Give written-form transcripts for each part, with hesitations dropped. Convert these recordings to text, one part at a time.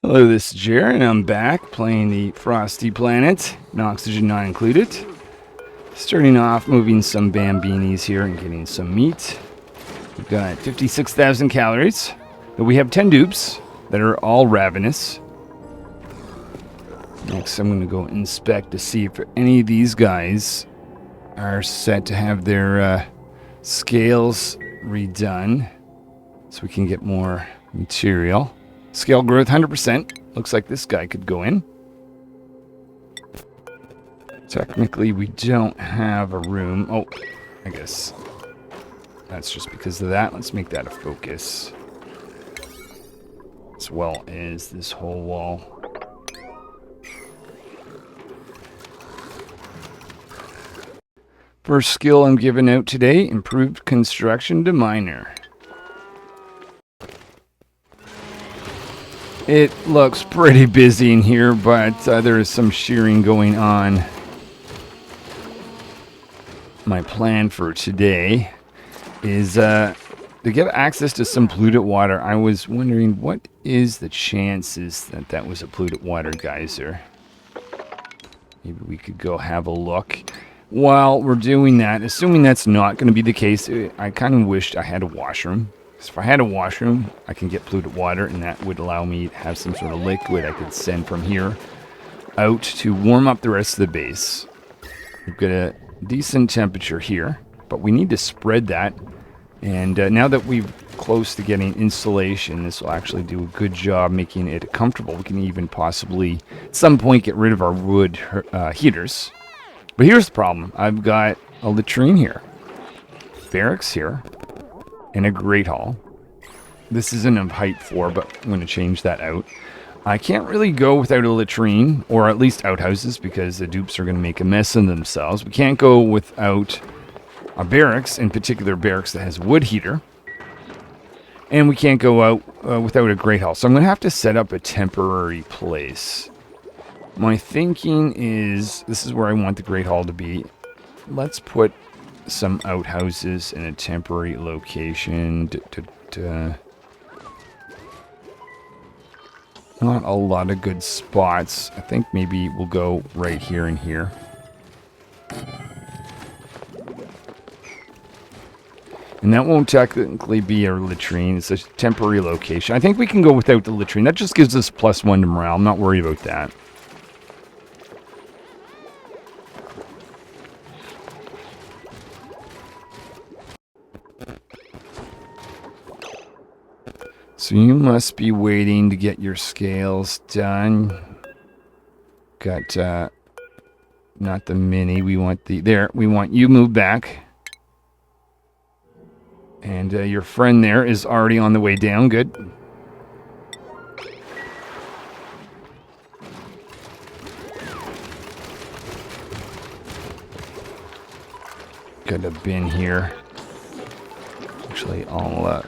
Hello, this is Jer, and I'm back playing the Frosty Planet, and oxygen not included. Starting off, moving some bambinis here and getting some meat. We've got 56,000 calories. But we have 10 dupes that are all ravenous. Next, I'm going to go inspect to see if any of these guys are set to have their scales redone, so we can get more material. Scale growth 100%. Looks like this guy could go in. Technically, we don't have a room. Oh, I guess that's just because of that. Let's make that a focus. As well as this whole wall. First skill I'm giving out today, improved construction to minor. It looks pretty busy in here, but there is some shearing going on. My plan for today is to get access to some polluted water. I was wondering, what is the chances that that was a polluted water geyser? Maybe we could go have a look. While we're doing that, assuming that's not going to be the case, I kind of wished I had a washroom. So if I had a washroom, I can get polluted water, and that would allow me to have some sort of liquid I could send from here out to warm up the rest of the base. We've got a decent temperature here, but we need to spread that. And now that we're close to getting insulation, this will actually do a good job making it comfortable. We can even possibly, at some point, get rid of our wood heaters. But here's the problem. I've got a latrine here, barracks here, and a great hall. This isn't of height 4, but I'm going to change that out. I can't really go without a latrine, or at least outhouses, because the dupes are going to make a mess of themselves. We can't go without a barracks, in particular barracks that has a wood heater. And we can't go out without a great hall. So I'm going to have to set up a temporary place. My thinking is, this is where I want the great hall to be. Let's put some outhouses in a temporary location. Not a lot of good spots. I think maybe we'll go right here and here. And that won't technically be a latrine. It's a temporary location. I think we can go without the latrine. That just gives us +1 to morale. I'm not worried about that. So you must be waiting to get your scales done. Got, not the mini. We want the, there, we want you moved back. And your friend there is already on the way down. Good. Got a bin here. Actually, I'll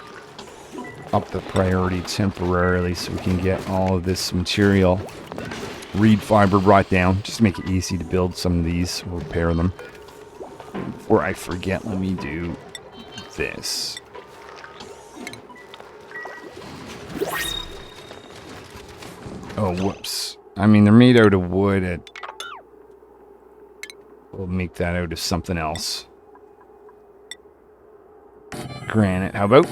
up the priority temporarily so we can get all of this material reed fiber brought down. Just to make it easy to build some of these. We'll repair them. Before I forget, let me do this. Oh, whoops. I mean, they're made out of wood. We'll make that out of something else. Granite, how about?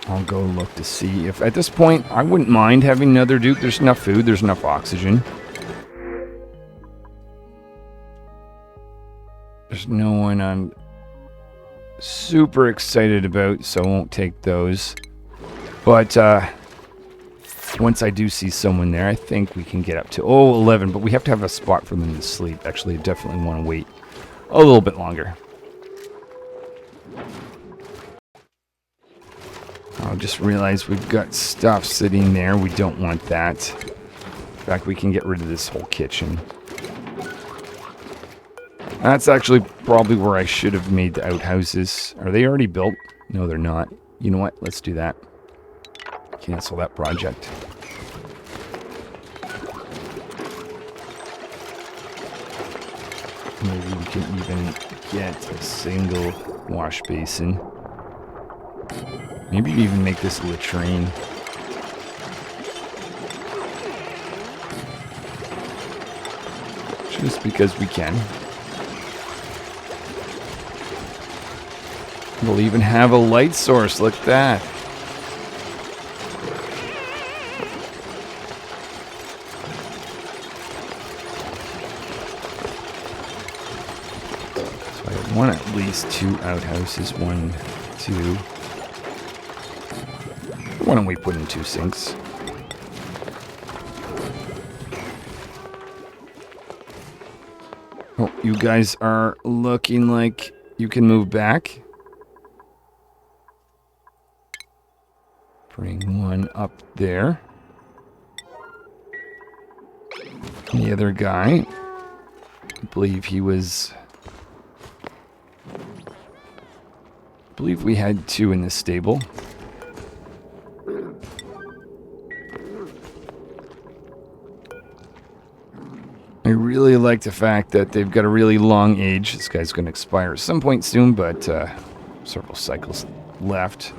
I'll go look to see if, at this point, I wouldn't mind having another dupe. There's enough food, there's enough oxygen. There's no one I'm super excited about, so I won't take those. But once I do see someone there, I think we can get up to 11, but we have to have a spot for them to sleep. Actually, I definitely want to wait a little bit longer. I just realized we've got stuff sitting there. We don't want that. In fact, we can get rid of this whole kitchen. That's actually probably where I should have made the outhouses. Are they already built? No, they're not. You know what? Let's do that. Cancel that project. Maybe we can even get a single wash basin. Maybe even make this a latrine. Just because we can. We'll even have a light source. Look at that. So I want at least 2 outhouses. 1, 2. Why don't we put in 2 sinks? Oh, you guys are looking like you can move back. Bring one up there. And the other guy, I believe he was... I believe we had 2 in the stable. I really like the fact that they've got a really long age. This guy's going to expire at some point soon, but several cycles left.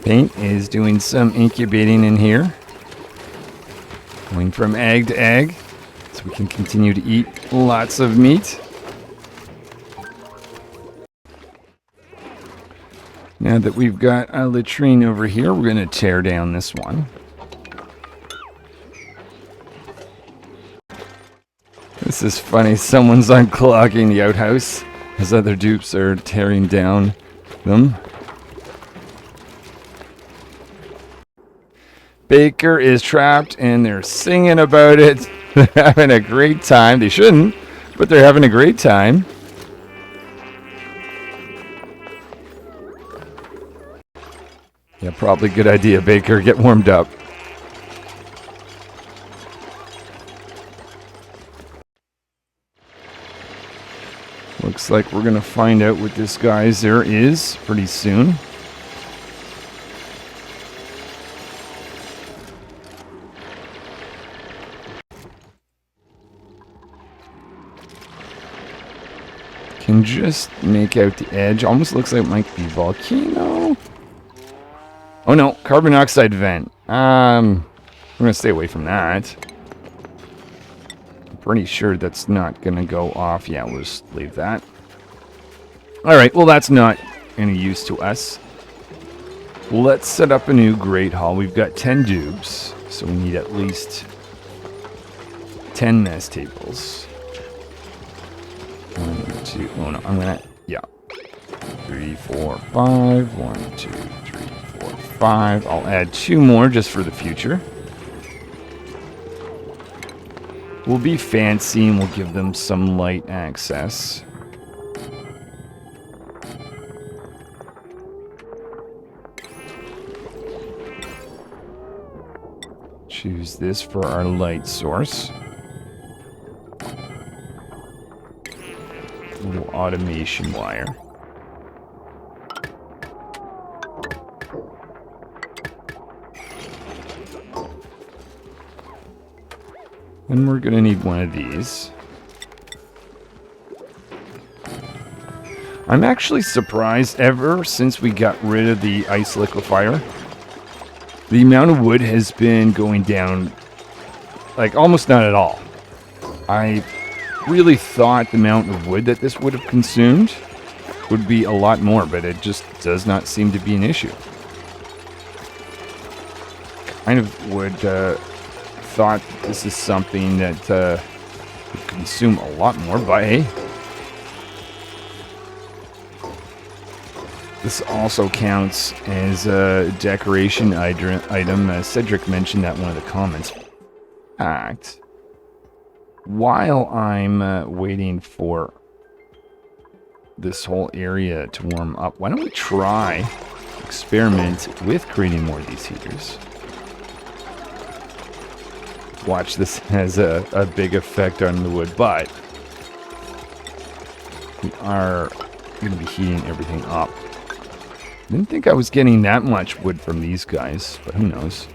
Paint is doing some incubating in here. Going from egg to egg, so we can continue to eat lots of meat. Now that we've got a latrine over here, we're going to tear down this one. This is funny. Someone's unclogging the outhouse as other dupes are tearing down them. Baker is trapped and they're singing about it. They're having a great time. They shouldn't, but they're having a great time. Yeah, probably a good idea, Baker. Get warmed up. Looks like we're going to find out what this geyser is pretty soon. Can just make out the edge. Almost looks like it might be volcano. Oh no, carbon dioxide vent. I'm gonna stay away from that. I'm pretty sure that's not gonna go off. Yeah, we'll just leave that. Alright, well that's not any use to us. Let's set up a new Great Hall. We've got 10 dupes, so we need at least 10 mess tables. 1, 2, oh no, I'm gonna, yeah. 3, 4, 5, 1, 2, 3, 4, 5. I'll add 2 more just for the future. We'll be fancy and we'll give them some light access. Choose this for our light source. Little automation wire. And we're going to need one of these. I'm actually surprised ever since we got rid of the ice liquefier. The amount of wood has been going down like almost not at all. I really thought the amount of wood that this would have consumed would be a lot more, but it just does not seem to be an issue. Kind of would thought this is something that would consume a lot more, but hey. This also counts as a decoration item. Cedric mentioned that in one of the comments. In fact, while I'm waiting for this whole area to warm up, why don't we try experiment with creating more of these heaters? Watch, this has a big effect on the wood, but we are going to be heating everything up Didn't think I was getting that much wood from these guys, but who knows.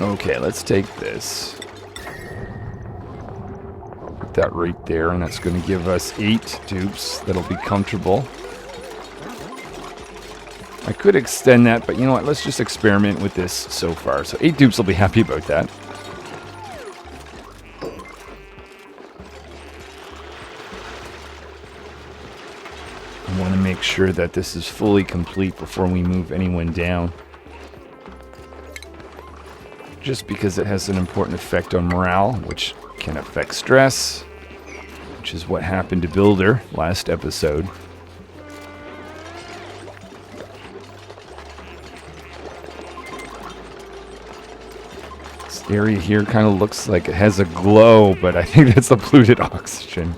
Okay, let's take this. Put that right there, and that's going to give us 8 dupes. That'll be comfortable. I could extend that, but you know what? Let's just experiment with this so far. So 8 dupes will be happy about that. I want to make sure that this is fully complete before we move anyone down. Just because it has an important effect on morale, which can affect stress, which is what happened to Builder last episode. This area here kind of looks like it has a glow, but I think that's the polluted oxygen.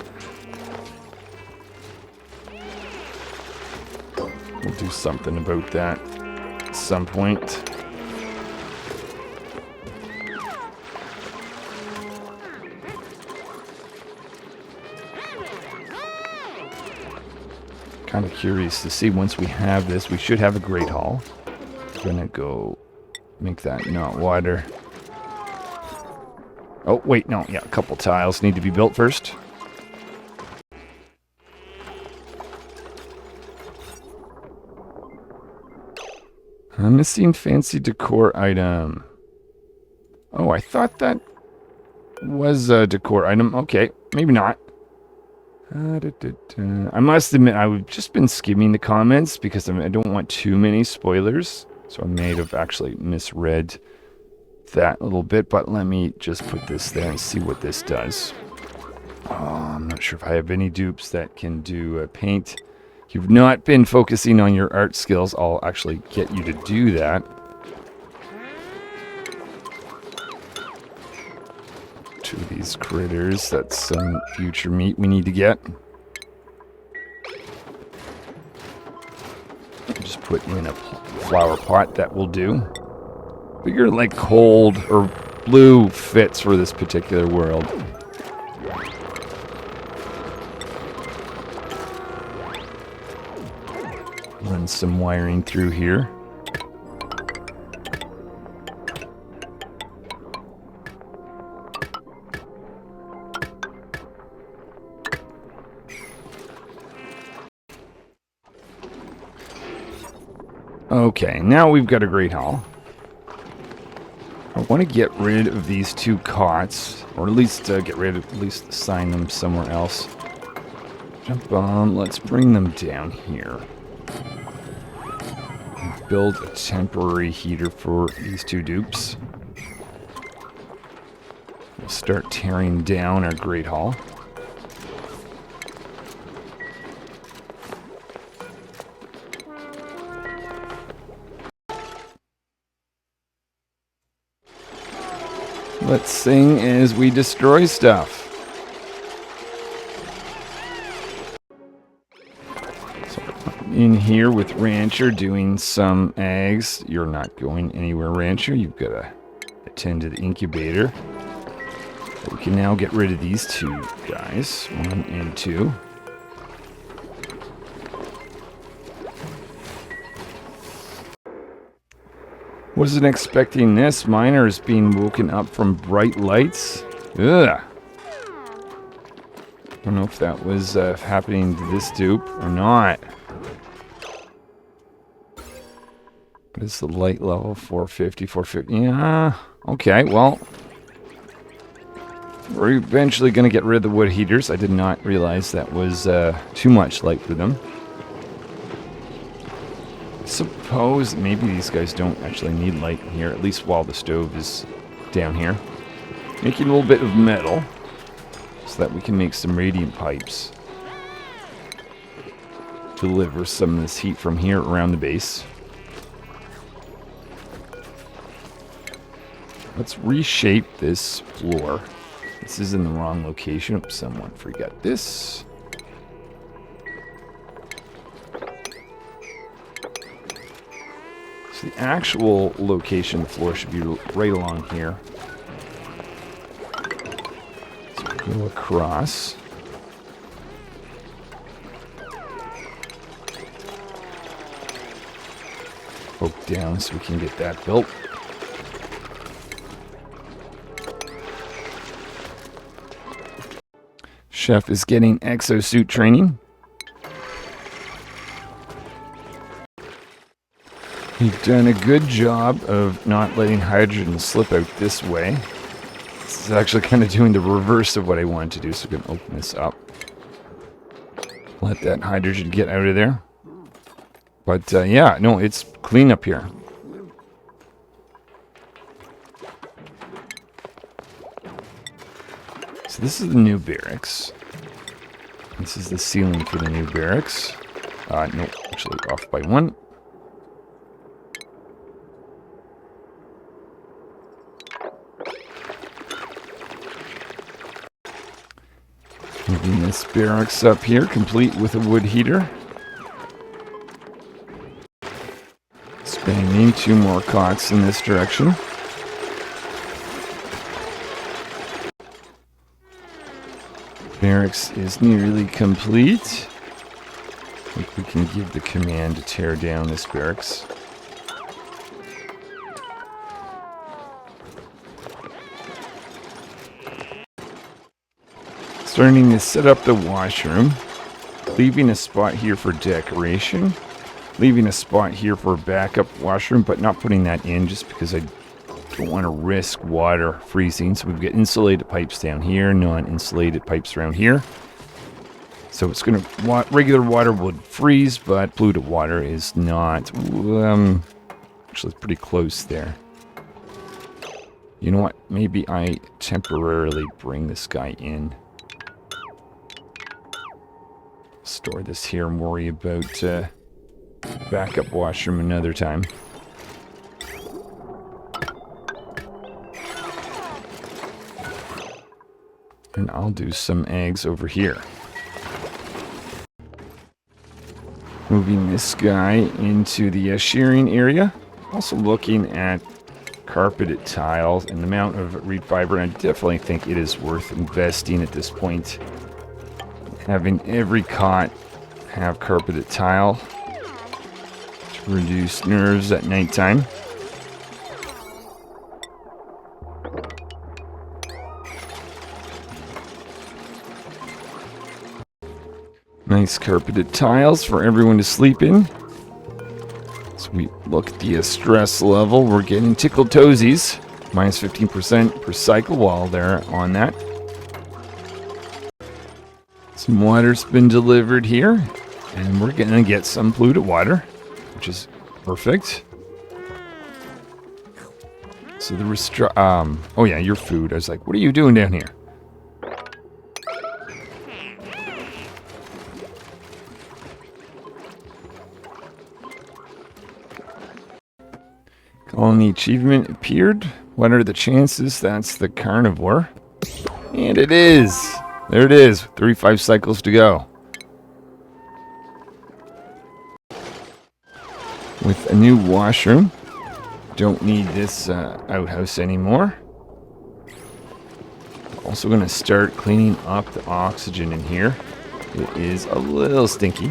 We'll do something about that at some point. Kind of curious to see once we have this. We should have a great hall. Gonna go make that not water. Oh, wait, no. Yeah, a couple tiles need to be built first. A missing fancy decor item. Oh, I thought that was a decor item. Okay, maybe not. I must admit, I've just been skimming the comments because I don't want too many spoilers. So I may have actually misread that a little bit, but let me just put this there and see what this does. Oh, I'm not sure if I have any dupes that can do paint. If you've not been focusing on your art skills, I'll actually get you to do that. Two of these critters, that's some future meat we need to get. Just put in a flower pot, that will do. Figure like cold or blue fits for this particular world. Run some wiring through here. Okay, now we've got a great hall. I want to get rid of these 2 cots, or at least assign them somewhere else. Jump on, let's bring them down here. Build a temporary heater for these 2 dupes. We'll start tearing down our great hall. Let's sing as we destroy stuff. So in here with Rancher doing some eggs. You're not going anywhere, Rancher. You've got to attend to the incubator. We can now get rid of these 2 guys. 1 and 2. Wasn't expecting this. Miners being woken up from bright lights. Ugh. Don't know if that was happening to this dupe or not. What is the light level? 450, 450. Yeah. Okay, well. We're eventually going to get rid of the wood heaters. I did not realize that was too much light for them. Suppose maybe these guys don't actually need light in here, at least while the stove is down here. Making a little bit of metal so that we can make some radiant pipes. Deliver some of this heat from here around the base. Let's reshape this floor. This is in the wrong location. Oops, someone forgot this. So the actual location of the floor should be right along here. So go across. Poke down so we can get that built. Chef is getting exosuit training. We've done a good job of not letting hydrogen slip out this way. This is actually kind of doing the reverse of what I wanted to do, so we're going to open this up. Let that hydrogen get out of there. But yeah, no, it's clean up here. So this is the new barracks. This is the ceiling for the new barracks. No, actually off by one. Moving this barracks up here, complete with a wood heater. Expanding 2 more cots in this direction. Barracks is nearly complete. I think we can give the command to tear down this barracks. Starting to set up the washroom. Leaving a spot here for decoration. Leaving a spot here for a backup washroom, but not putting that in just because I don't want to risk water freezing. So we've got insulated pipes down here, non-insulated pipes around here. So it's going to, regular water would freeze, but polluted water is not. Actually, it's pretty close there. You know what? Maybe I temporarily bring this guy in. Store this here and worry about backup washroom another time. And I'll do some eggs over here. Moving this guy into the shearing area. Also looking at carpeted tiles and the amount of reed fiber. And I definitely think it is worth investing at this point. Having every cot have carpeted tile to reduce nerves at nighttime. Nice carpeted tiles for everyone to sleep in. So we look at the stress level. We're getting tickled toesies. Minus 15% per cycle while they're on that. Some water's been delivered here. And we're going to get some polluted water, which is perfect. So the oh yeah, your food. I was like, what are you doing down here? Colony achievement appeared. What are the chances that's the carnivore? And it is. There it is. 35 cycles to go. With a new washroom. Don't need this outhouse anymore. Also going to start cleaning up the oxygen in here. It is a little stinky.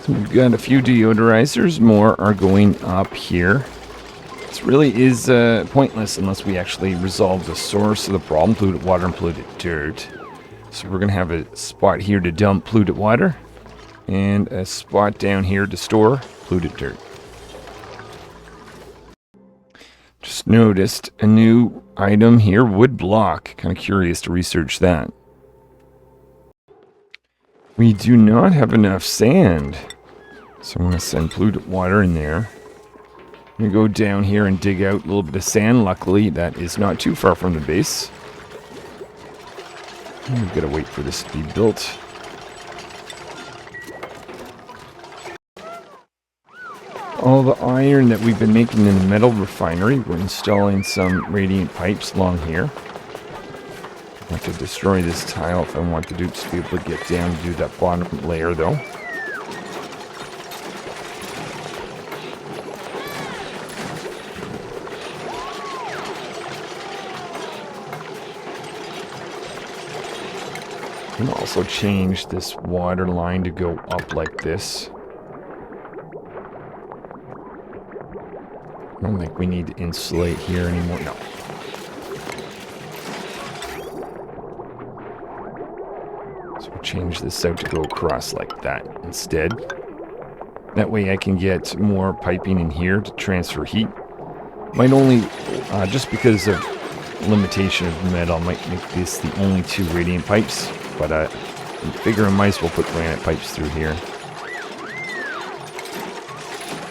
We've got a few deodorizers. More are going up here. This really is pointless unless we actually resolve the source of the problem, polluted water and polluted dirt. So we're going to have a spot here to dump polluted water and a spot down here to store polluted dirt. Just noticed a new item here, wood block. Kind of curious to research that. We do not have enough sand. So I'm going to send polluted water in there. I'm going to go down here and dig out a little bit of sand. Luckily, that is not too far from the base. We've got to wait for this to be built. All the iron that we've been making in the metal refinery, we're installing some radiant pipes along here. I could destroy this tile if I want the dupes to be able to get down and do that bottom layer, though. I can also change this water line to go up like this. I don't think we need to insulate here anymore. No. So we'll change this out to go across like that instead. That way I can get more piping in here to transfer heat. Might only, just because of limitation of metal, might make this the only 2 radiant pipes. But I figure I might as well put granite pipes through here.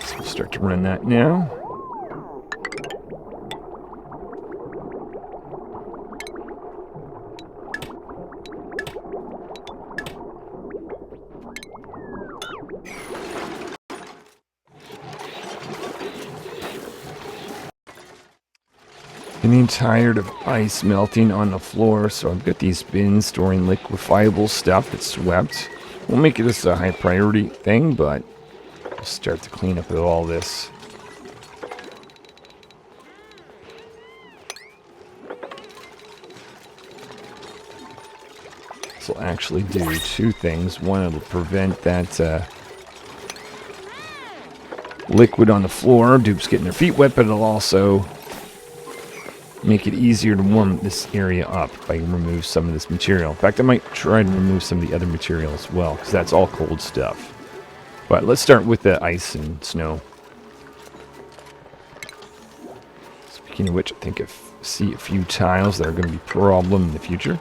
So we'll start to run that now. Getting tired of ice melting on the floor, so I've got these bins storing liquefiable stuff that's swept. We'll make it a high priority thing, but we'll start to clean up all this. This will actually do 2 things. One, it'll prevent that liquid on the floor, dupes getting their feet wet, but it'll also make it easier to warm this area up if I remove some of this material. In fact, I might try to remove some of the other material as well, because that's all cold stuff. But let's start with the ice and snow. Speaking of which, I think I see a few tiles that are going to be a problem in the future.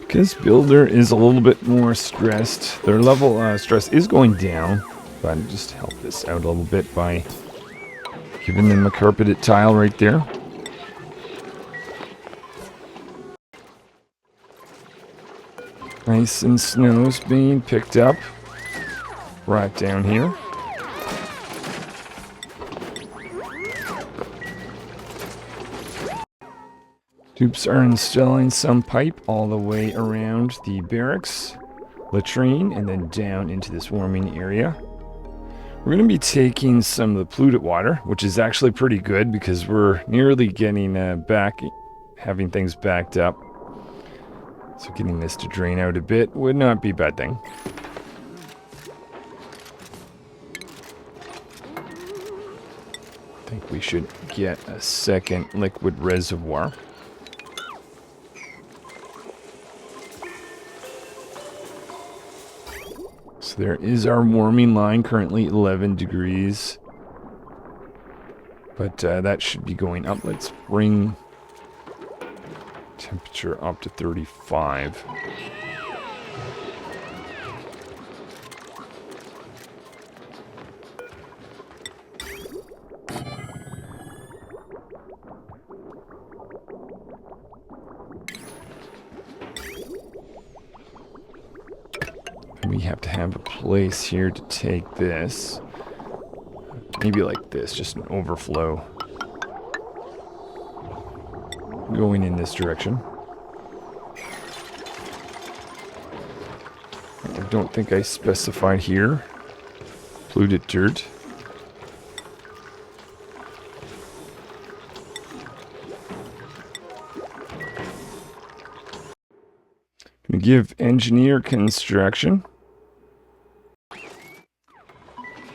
Because Builder is a little bit more stressed. Their level stress is going down, but I'll just help this out a little bit by giving them a carpeted tile right there. Ice and snow's being picked up right down here. Dupes are installing some pipe all the way around the barracks, latrine, and then down into this warming area. We're going to be taking some of the polluted water, which is actually pretty good because we're nearly getting having things backed up. So getting this to drain out a bit would not be a bad thing. I think we should get a second liquid reservoir. So there is our warming line, currently 11 degrees. But that should be going up. Let's bring temperature up to 35. We have to have a place here to take this. Maybe like this, just an overflow going in this direction. I don't think I specified here. Polluted dirt. Gonna give engineer construction.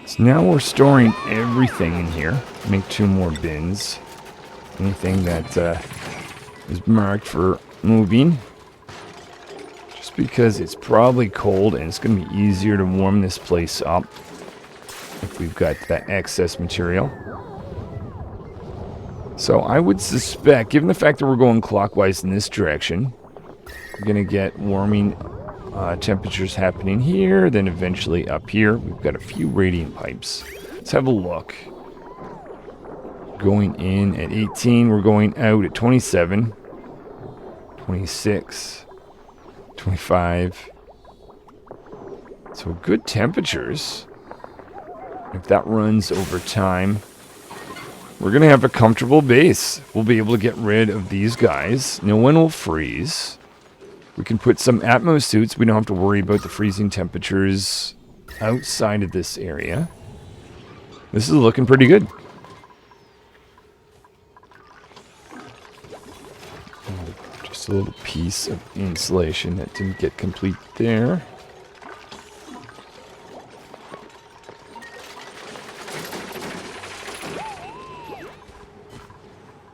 So now we're storing everything in here. Make 2 more bins. Anything that is marked for moving. Just because it's probably cold and it's going to be easier to warm this place up if we've got that excess material. So I would suspect, given the fact that we're going clockwise in this direction, we're going to get warming temperatures happening here, then eventually up here. We've got a few radiant pipes. Let's have a look. Going in at 18, we're going out at 27, 26, 25. So good temperatures. If that runs over time, we're going to have a comfortable base. We'll be able to get rid of these guys. No one will freeze. We can put some Atmos suits. We don't have to worry about the freezing temperatures outside of this area. This is looking pretty good. Just a little piece of insulation that didn't get complete there.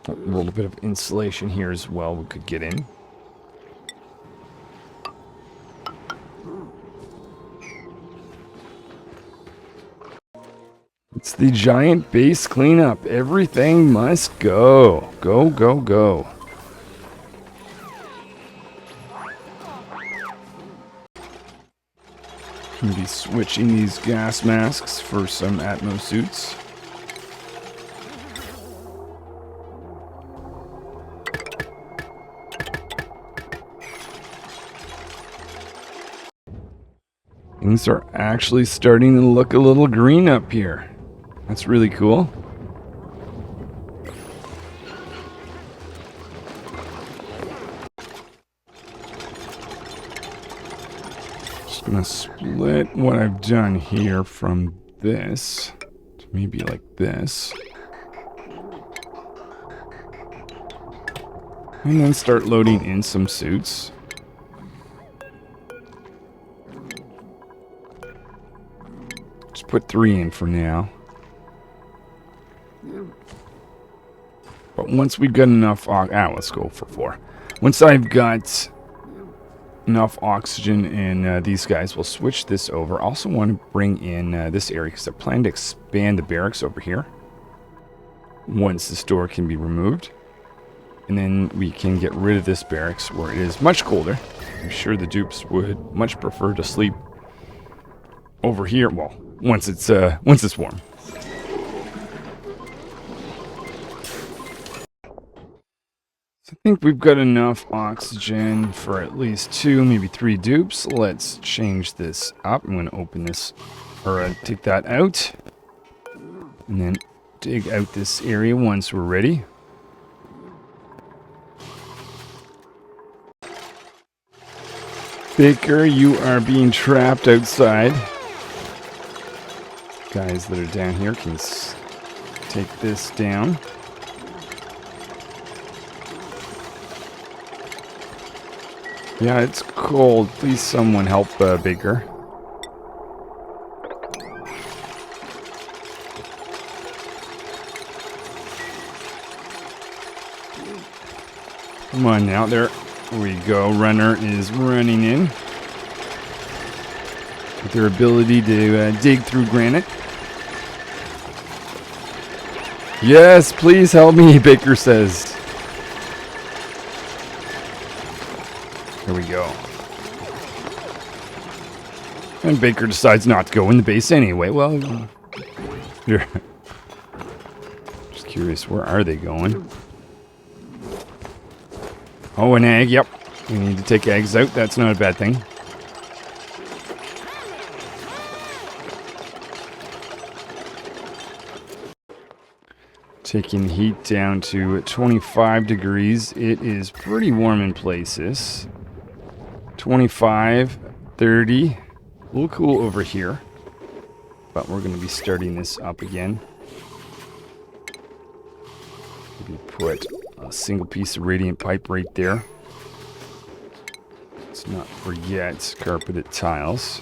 A little bit of insulation here as well we could get in. It's the giant base cleanup. Everything must go. Go, go, go. I'm going to be switching these gas masks for some Atmos suits. Things are actually starting to look a little green up here. That's really cool. Just gonna split what I've done here from this to maybe like this. And then start loading in some suits. Just put 3 in for now. But once we've got enough, let's go for 4. Once I've got enough oxygen in these guys, we'll switch this over. Also want to bring in this area because I plan to expand the barracks over here once this door can be removed. And then we can get rid of this barracks where it is much colder. I'm sure the dupes would much prefer to sleep over here. Well, once it's warm. So I think we've got enough oxygen for at least 2, maybe 3 dupes. Let's change this up. I'm going to open this, or take that out. And then dig out this area once we're ready. Baker, you are being trapped outside. Guys that are down here can take this down. Yeah, it's cold. Please someone help Baker. Come on now, there we go. Runner is running in. With their ability to dig through granite. Yes, please help me, Baker says. Here we go. And Baker decides not to go in the base anyway. Well, just curious, where are they going? Oh, an egg, yep. We need to take eggs out. That's not a bad thing. Taking heat down to 25 degrees. It is pretty warm in places. 25, 30. A little cool over here. But we're going to be starting this up again. Maybe put a single piece of radiant pipe right there. Let's not forget carpeted tiles.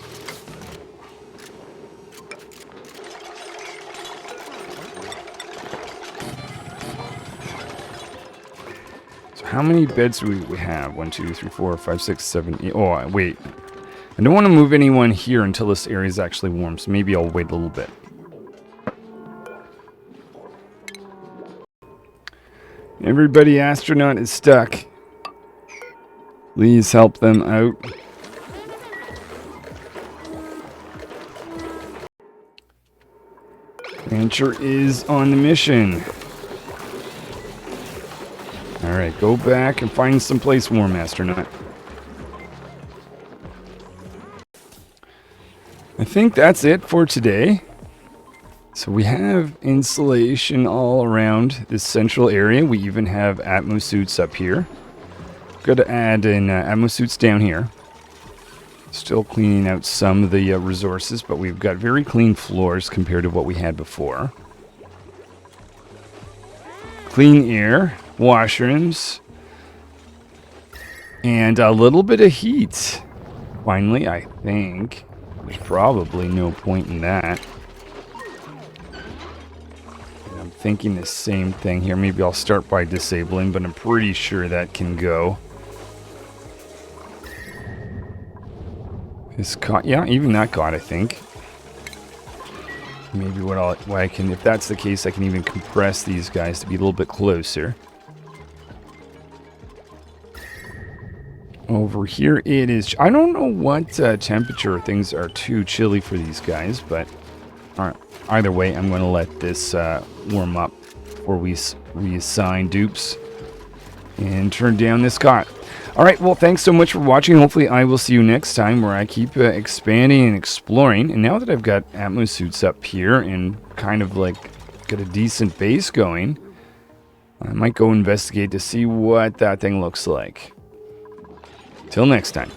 How many beds do we have? 1, 2, 3, 4, 5, 6, 7, 8. Oh, wait. I don't want to move anyone here until this area is actually warm, so maybe I'll wait a little bit. Everybody astronaut is stuck. Please help them out. Rancher is on the mission. Alright, go back and find someplace warm, astronaut. I think that's it for today. So we have insulation all around this central area. We even have Atmo suits up here. Got to add in Atmo suits down here. Still cleaning out some of the resources, but we've got very clean floors compared to what we had before. Clean air, washrooms, and a little bit of heat. Finally, I think. There's probably no point in that. I'm thinking the same thing here. Maybe I'll start by disabling, but I'm pretty sure that can go. This caught, yeah, even that got, I think. Maybe what I can, if that's the case, I can even compress these guys to be a little bit closer. Over here it is, I don't know what temperature things are too chilly for these guys, but either way, I'm going to let this warm up before we reassign dupes and turn down this cot. All right, well, thanks so much for watching. Hopefully, I will see you next time where I keep expanding and exploring. And now that I've got Atmo suits up here and kind of like got a decent base going, I might go investigate to see what that thing looks like. Till next time.